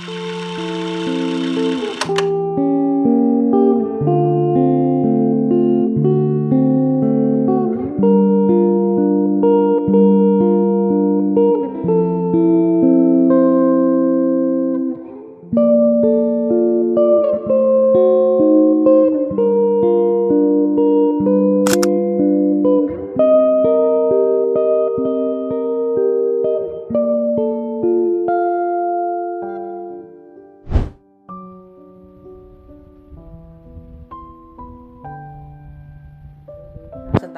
Saan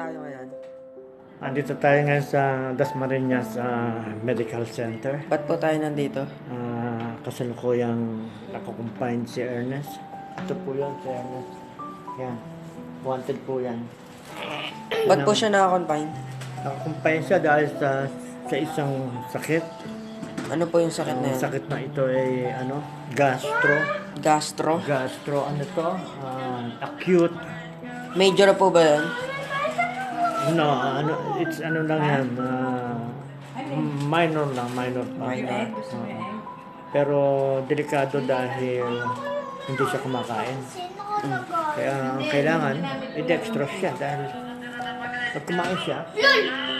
tayo ngayon? Andito tayo ngayon sa Dasmariñas Medical Center. Ba't po tayo nandito? Kasalukuyang nakakumpine si Ernest. Ito po yan si Ernest. Yan. Wanted po yan. Ba't po siya naka-confine? Nakakumpine siya dahil sa isang sakit. Ano po yung sakit na Ang yan? sakit na ito ay gastro. Gastro? Gastro, acute. Major po ba yun? No, it's lang yan. Minor lang, minor pa. Minor. Pero delikado dahil hindi siya kumakain. Kaya ang kailangan, i-dextrose siya dahil pag kumain siya,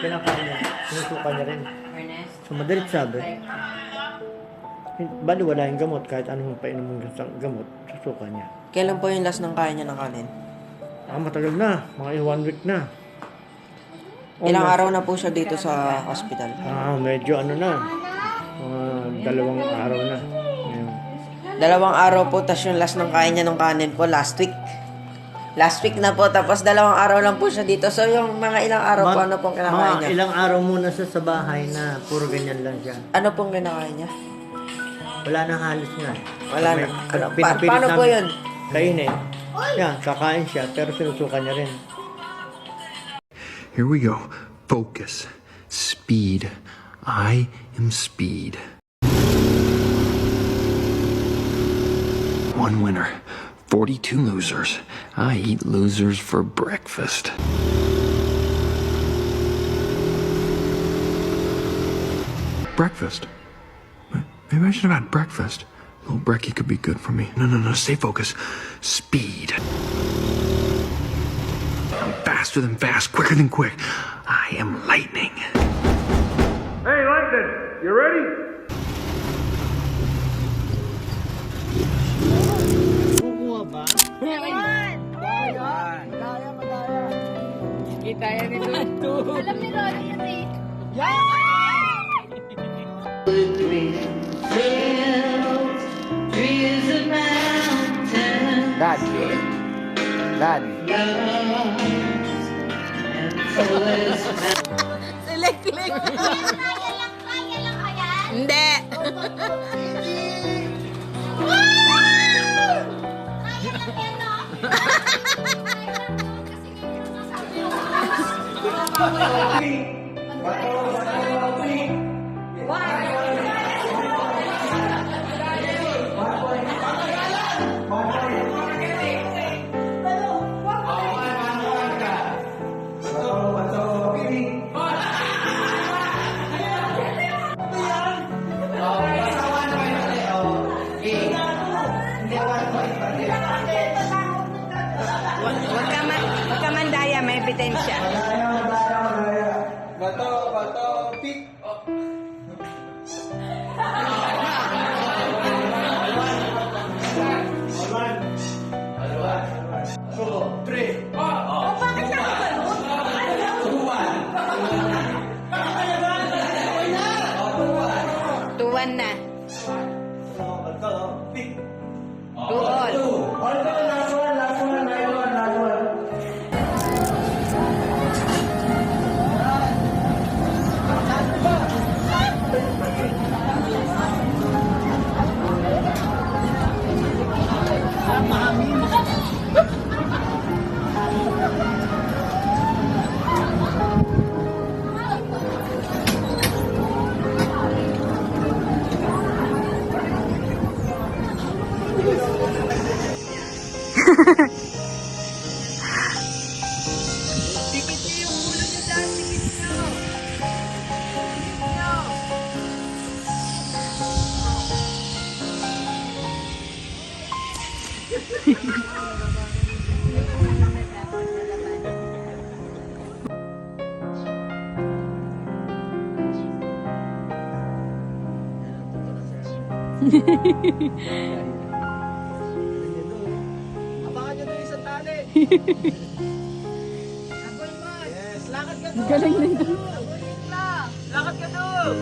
kinakain niya, sinusuka niya rin. So madalit sabi, bali wala yung gamot, kahit anong painom mong gamot, susuka niya. Kailan po yung last ng kaya niya ng kanin? Matagal na, mga 1 week na. Ilang araw na po siya dito sa hospital? Medyo na, 2 araw na. Ngayon. 2 araw po, tas yung last ng kaya niya ng kanin po, last week. Last week na po, tapos 2 araw lang po siya dito. So yung mga ilang araw po, ano pong kinakain niya? Ilang araw muna siya sa bahay na puro ganyan lang siya. Ano pong kinakain niya? Wala na halos nga. Wala na. Pinapilit Paano po namin yun? Kainin. Yan, kakain siya, pero sinusuka niya rin. Here we go. Focus. Speed. I am speed. One winner. 42 losers. I eat losers for breakfast. Breakfast? Maybe I should have had breakfast. A little brekkie could be good for me. No, stay focused. Speed. I'm faster than fast, quicker than quick. I am lightning. Hey, Lightning, you ready? Kukuha ba? Kita yan ni Tutu. Alam ni Ronnie yun eh. Dad. Dad. Silik-silik. Kaya lang ayan. Hindi. Kaya lang yan, no? Kaya lang kasi nasabi ko. Huwag ka mandaya, may ebidensya. Bato, pick. Tuwan na. Tuon. Abangan nyo doon isang tali. Yes, lakad ka doon. Galing na ito. Lakad ka doon.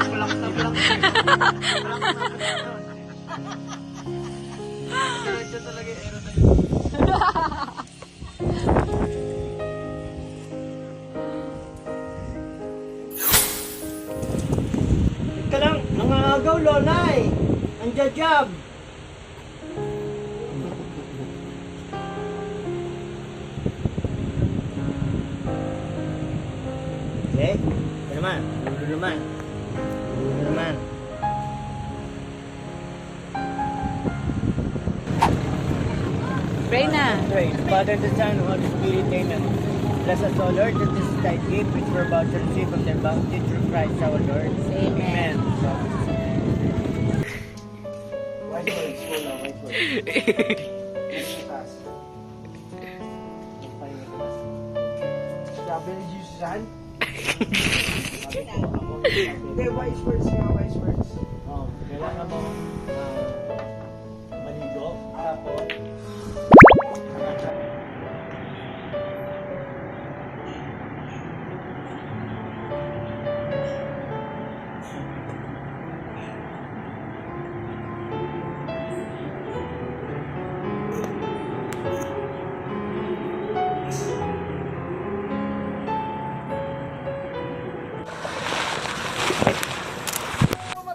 Bulak na bulak. Diretso talaga yung aerodynamics. Ika lang, nangangagaw, Lonay. Andiyan-jab. Okay? Ito naman. Dulo naman. Dulo naman. Pray na. Pray, Father, the Son, Holy Spirit, Amen. Bless us, O Lord, that this is thy gift which we're about to receive from thy bounty through Christ our Lord. Amen. So, white words, full of white words. Strawberry juice, San? Hindi, wise words nga, wise words. Oh, kailangan mo maligo, tapos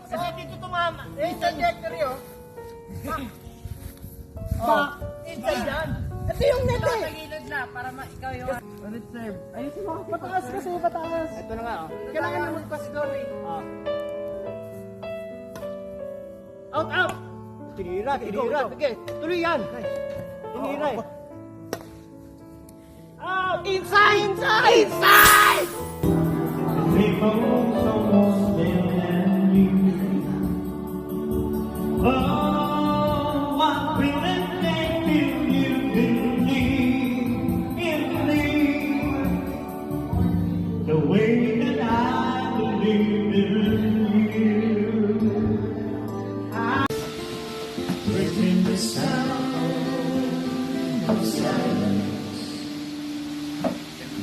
kasi dito tumama. Trajectory, oh. Inside yan. Ito yung net, eh. Tagilid na para ikaw yung... Ulit, sir. Ayusin mo. Pataas kasi, pataas. Ito na nga, oh. Kailangan na magpas doon, eh. Oh. Out, out! Tinira, tinira. Sige, tuloy yan. Tinira, eh. Out! Inside! Inside! Inside!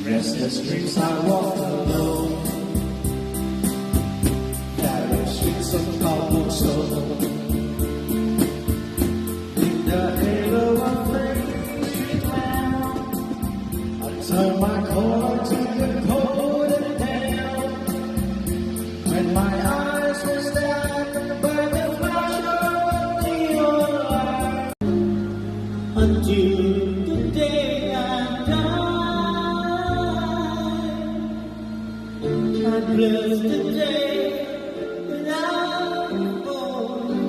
Restless streets I walk alone, narrow streets of cobblestone. In the halo of flaming street lamp, I turn my corner to the cold and damp. When my eyes were stabbed by the flash of neon light, until the day I die. I bless the day that I was born.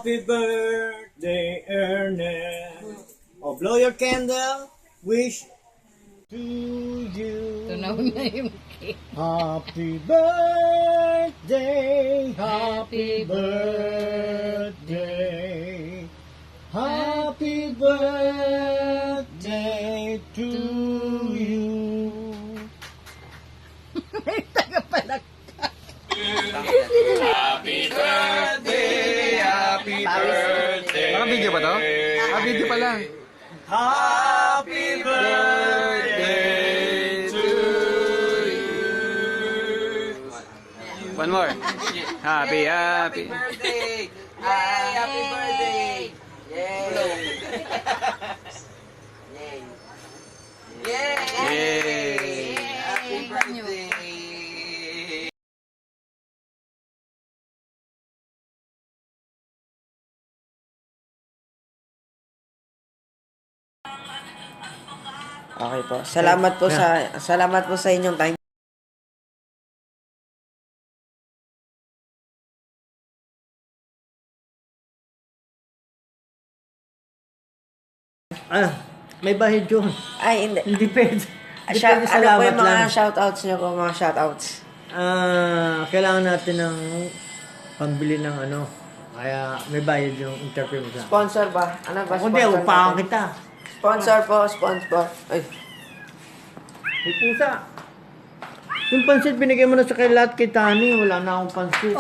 Happy birthday, Ernest. Oh, blow your candle. Wish to you. Tunaw na yung cake. Happy birthday, happy birthday, happy birthday to you. Mga video ba to? Video pa lang. Happy birthday to One more. Happy. Happy birthday! Happy birthday! Yay! Yay! Yay! Happy birthday! Okay po. Salamat po sa inyong time. may bahid yun. Ay, hindi. Hindi pwede. Hindi Ano pwede po salamat yung mga lang. shoutouts niyo po, mga shoutouts? Kailangan natin ng pambili ng ano. Kaya may bayad yung interview mo sa. Sponsor ba? Ano ba Kung hindi, sponsor upahan natin? kita. Sponsor po, sponsor. Ay, May pusa. Yung pansit binigay mo na sa kay lahat kay Tani, wala na akong pansit.